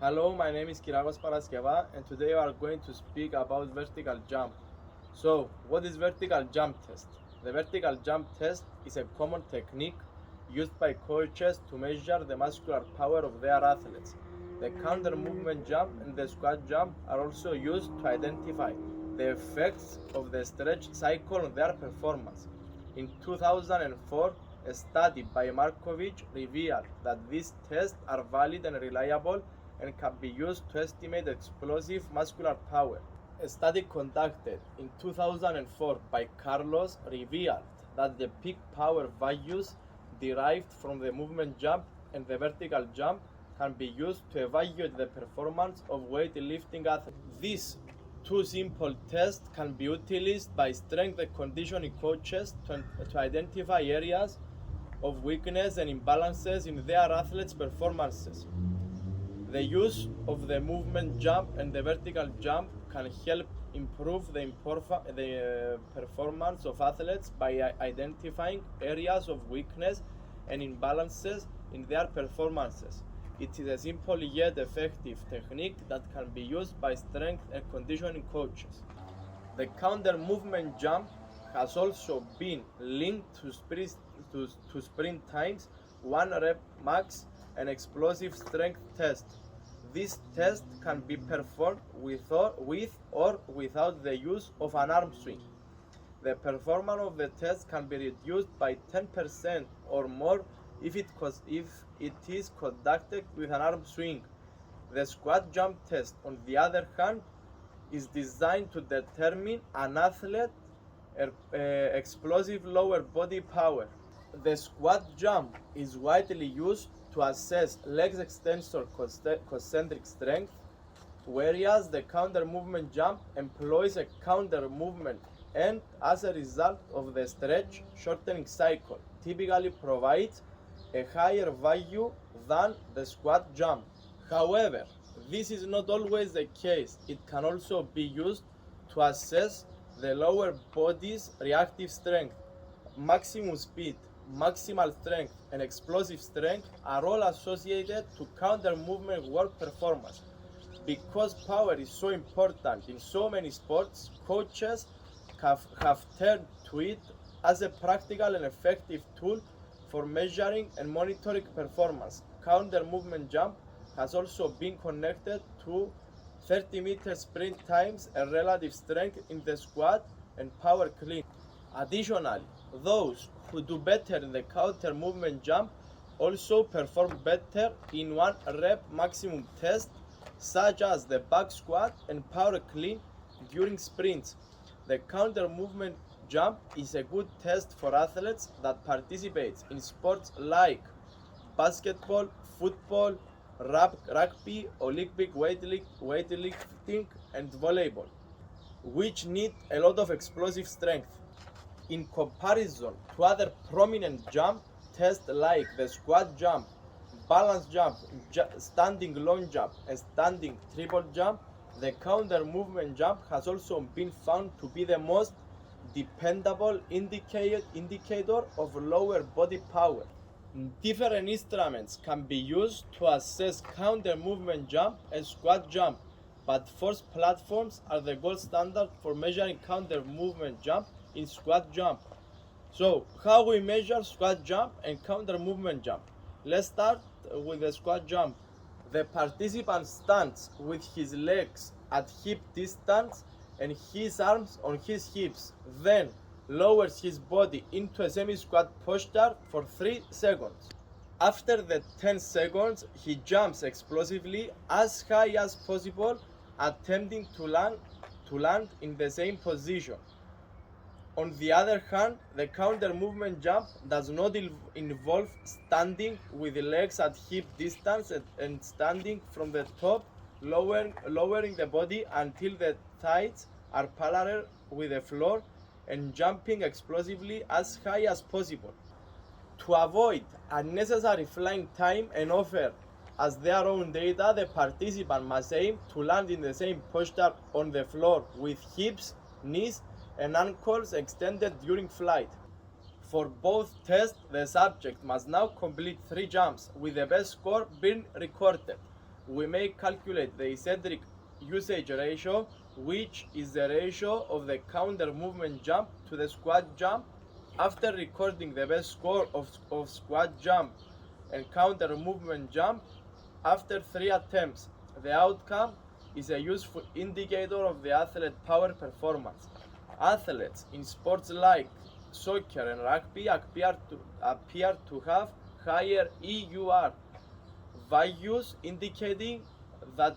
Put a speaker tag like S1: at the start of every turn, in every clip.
S1: Hello, my name is Kyriakos Paraskeva, and today we are going to speak about vertical jump. So, what is vertical jump test? The vertical jump test is a common technique used by coaches to measure the muscular power of their athletes. The counter movement jump and the squat jump are also used to identify the effects of the stretch cycle on their performance. In 2004, a study by Markovic revealed that these tests are valid and reliable and can be used to estimate explosive muscular power. A study conducted in 2004 by Carlos revealed that the peak power values derived from the movement jump and the vertical jump can be used to evaluate the performance of weightlifting athletes. These two simple tests can be utilized by strength and conditioning coaches to identify areas of weakness and imbalances in their athletes' performances. The use of the movement jump and the vertical jump can help improve the performance of athletes by identifying areas of weakness and imbalances in their performances. It is a simple yet effective technique that can be used by strength and conditioning coaches. The counter movement jump has also been linked to sprint times, 1 rep max, and explosive strength test. This test can be performed with or without the use of an arm swing. The performance of the test can be reduced by 10% or more if it is conducted with an arm swing. The squat jump test, on the other hand, is designed to determine an athlete's explosive lower body power. The squat jump is widely used to assess leg extensor concentric strength, whereas the counter movement jump employs a counter movement and, as a result of the stretch shortening cycle, typically provides a higher value than the squat jump. However, this is not always the case. It can also be used to assess the lower body's reactive strength. Maximum speed, maximal strength, and explosive strength are all associated to counter movement work performance. Because power is so important in so many sports, coaches have turned to it as a practical and effective tool for measuring and monitoring performance. Counter movement jump has also been connected to 30-meter sprint times and relative strength in the squat and power clean. Additionally, those who do better in the counter movement jump also perform better in 1 rep maximum test, such as the back squat and power clean during sprints. The counter movement jump is a good test for athletes that participate in sports like basketball, football, rugby, Olympic weightlifting, and volleyball, which need a lot of explosive strength. In comparison to other prominent jump tests like the squat jump, balance jump, standing long jump, and standing triple jump, the counter movement jump has also been found to be the most dependable indicator of lower body power. Different instruments can be used to assess counter movement jump and squat jump, but force platforms are the gold standard for measuring counter movement jump in squat jump. So, how we measure squat jump and counter movement jump? Let's start with the squat jump. The participant stands with his legs at hip distance and his arms on his hips, then lowers his body into a semi-squat posture for 3 seconds. After the 10 seconds, he jumps explosively as high as possible, attempting to land in the same position. On the other hand, the counter movement jump does not involve standing with the legs at hip distance and standing from the top, lowering the body until the thighs are parallel with the floor and jumping explosively as high as possible. To avoid unnecessary flying time and offer as their own data, the participant must aim to land in the same posture on the floor with hips, knees, and ankles extended during flight. For both tests, the subject must now complete 3 jumps, with the best score being recorded. we may calculate the eccentric usage ratio, which is the ratio of the counter movement jump to the squat jump. After recording the best score of squat jump and counter movement jump after 3 attempts, the outcome is a useful indicator of the athlete power performance. Athletes in sports like soccer and rugby appear to have higher EUR values, indicating that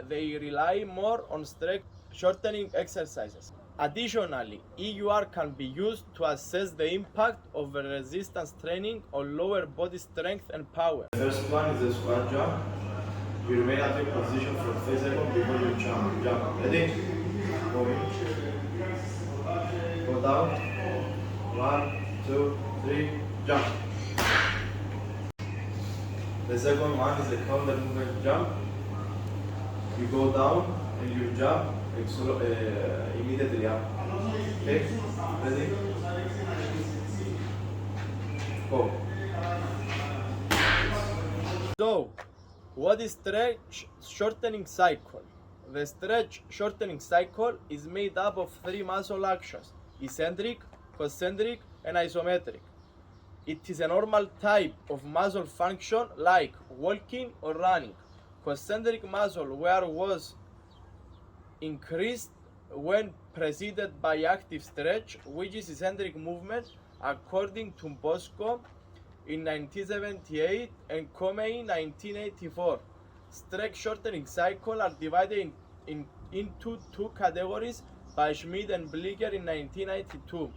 S1: they rely more on strength shortening exercises. Additionally, EUR can be used to assess the impact of resistance training on lower body strength and power. The first one is the squat jump. You remain at your position for 3 seconds before you jump. Ready? Go in. Go down. 1, 2, 3, jump. The second one is the counter movement jump. You go down and you jump immediately up. Okay? Ready? Go. So, what is stretch shortening cycle? The stretch shortening cycle is made up of 3 muscle actions: eccentric, concentric, and isometric. It is a normal type of muscle function like walking or running. Concentric muscle wear was increased when preceded by active stretch, which is eccentric movement, according to Bosco in 1978 and Comey in 1984. Stretch shortening cycles are divided into 2 categories by Schmidt and Blicker in 1992.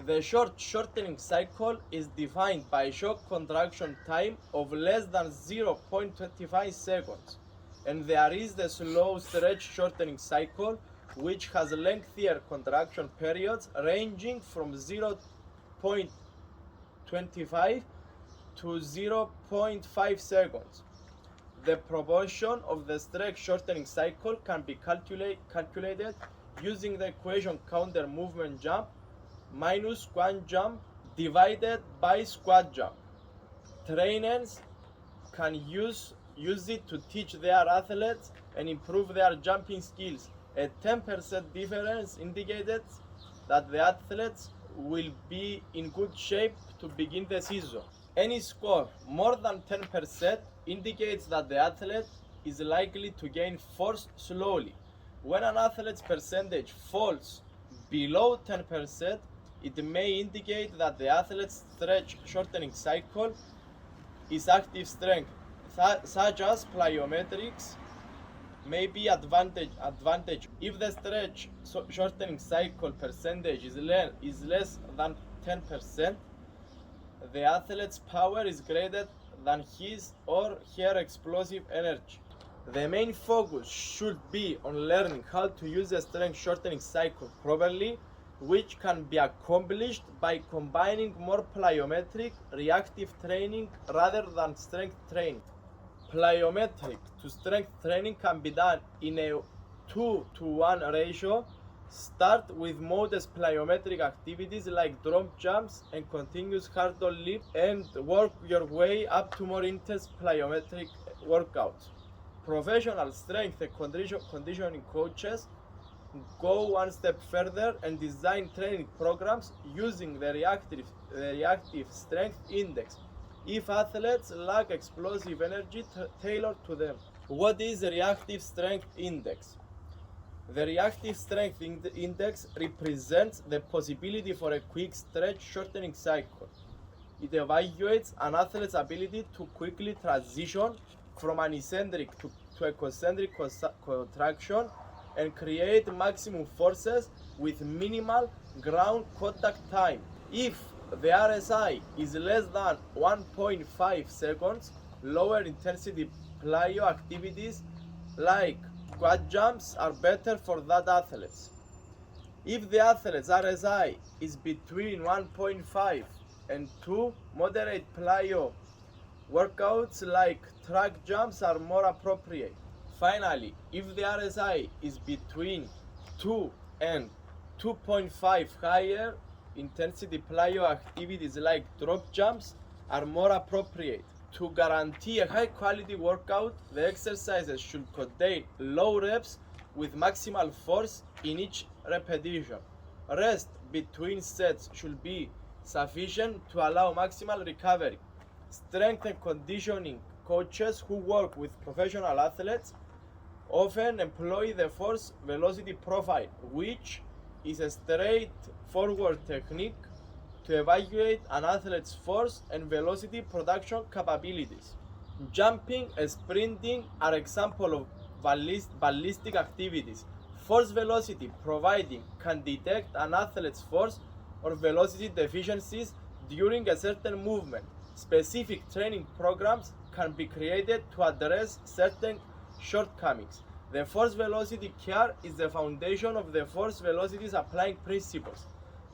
S1: The shortening cycle is defined by shock contraction time of less than 0.25 seconds, and there is the slow stretch shortening cycle, which has lengthier contraction periods ranging from 0.25 to 0.5 seconds. The proportion of the stretch shortening cycle can be calculated using the equation counter movement jump minus squat jump divided by squat jump. Trainers can use it to teach their athletes and improve their jumping skills. A 10% difference indicated that the athletes will be in good shape to begin the season. Any score more than 10% indicates that the athlete is likely to gain force slowly. When an athlete's percentage falls below 10%, it may indicate that the athlete's stretch shortening cycle is active strength, such as plyometrics may be advantage. If the stretch shortening cycle percentage is less than 10%, the athlete's power is greater than his or her explosive energy. The main focus should be on learning how to use the strength shortening cycle properly, which can be accomplished by combining more plyometric reactive training rather than strength training. Plyometric to strength training can be done in a 2-to-1 ratio. Start with modest plyometric activities like drop jumps and continuous hurdle lift, and work your way up to more intense plyometric workouts. Professional strength and conditioning coaches go one step further and design training programs using the reactive strength index. If athletes lack explosive energy, tailored to them. What is the reactive strength index? The reactive strength index represents the possibility for a quick stretch shortening cycle. It evaluates an athlete's ability to quickly transition from an eccentric to a concentric contraction and create maximum forces with minimal ground contact time. If the RSI is less than 1.5 seconds, lower intensity plyo activities like squat jumps are better for that athletes. If the athlete's RSI is between 1.5 and 2, moderate plyo workouts like track jumps are more appropriate. Finally, if the RSI is between 2 and 2.5, higher intensity plyo activities like drop jumps are more appropriate. To guarantee a high quality workout, the exercises should contain low reps with maximal force in each repetition. Rest between sets should be sufficient to allow maximal recovery. Strength and conditioning coaches who work with professional athletes often employ the force velocity profile, which is a straightforward technique to evaluate an athlete's force and velocity production capabilities. Jumping and sprinting are examples of ballistic activities. Force velocity providing can detect an athlete's force or velocity deficiencies during a certain movement. Specific training programs can be created to address certain shortcomings. The force velocity curve is the foundation of the force velocities applying principles.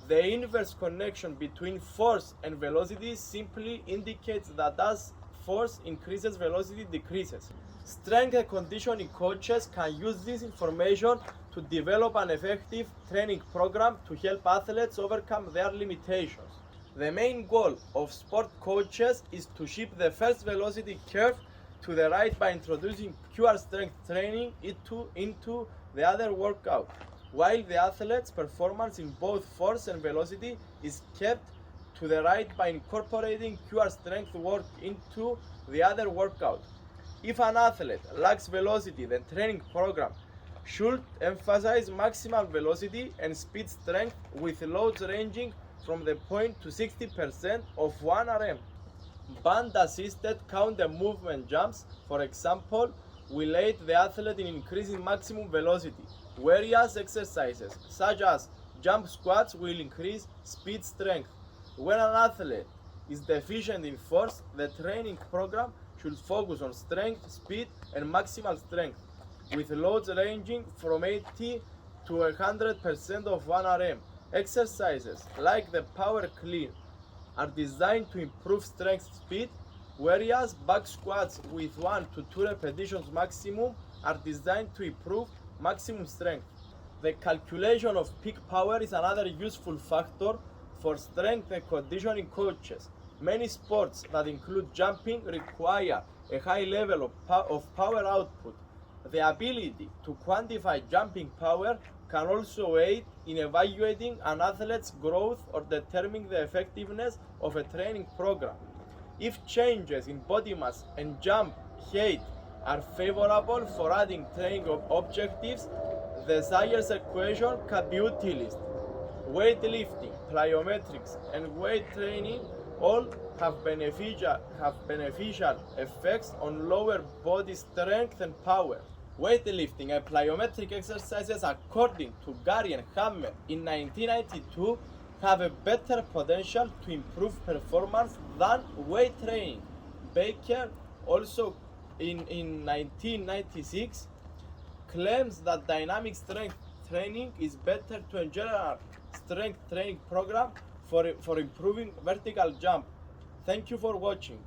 S1: The inverse connection between force and velocity simply indicates that as force increases, velocity decreases. Strength and conditioning coaches can use this information to develop an effective training program to help athletes overcome their limitations. The main goal of sport coaches is to shift the first velocity curve to the right by introducing pure strength training into the other workout, while the athlete's performance in both force and velocity is kept to the right by incorporating pure strength work into the other workout. If an athlete lacks velocity, the training program should emphasize maximal velocity and speed strength with loads ranging from the point to 60% of 1 RM. Band-assisted counter movement jumps, for example, will aid the athlete in increasing maximum velocity, whereas exercises such as jump squats will increase speed strength. When an athlete is deficient in force, the training program should focus on strength, speed, and maximal strength, with loads ranging from 80 to 100% of 1 RM. Exercises like the power clean are designed to improve strength speed, whereas back squats with 1 to 2 repetitions maximum are designed to improve maximum strength. The calculation of peak power is another useful factor for strength and conditioning coaches. Many sports that include jumping require a high level of power output. The ability to quantify jumping power can also aid in evaluating an athlete's growth or determining the effectiveness of a training program. If changes in body mass and jump height are favorable for adding training objectives, the Sayers equation can be utilized. Weightlifting, plyometrics, and weight training all have beneficial effects on lower body strength and power. Weightlifting and plyometric exercises, according to Gary and Hammer in 1992, have a better potential to improve performance than weight training. Baker, also in 1996, claims that dynamic strength training is better to a general strength training program for improving vertical jump. Thank you for watching.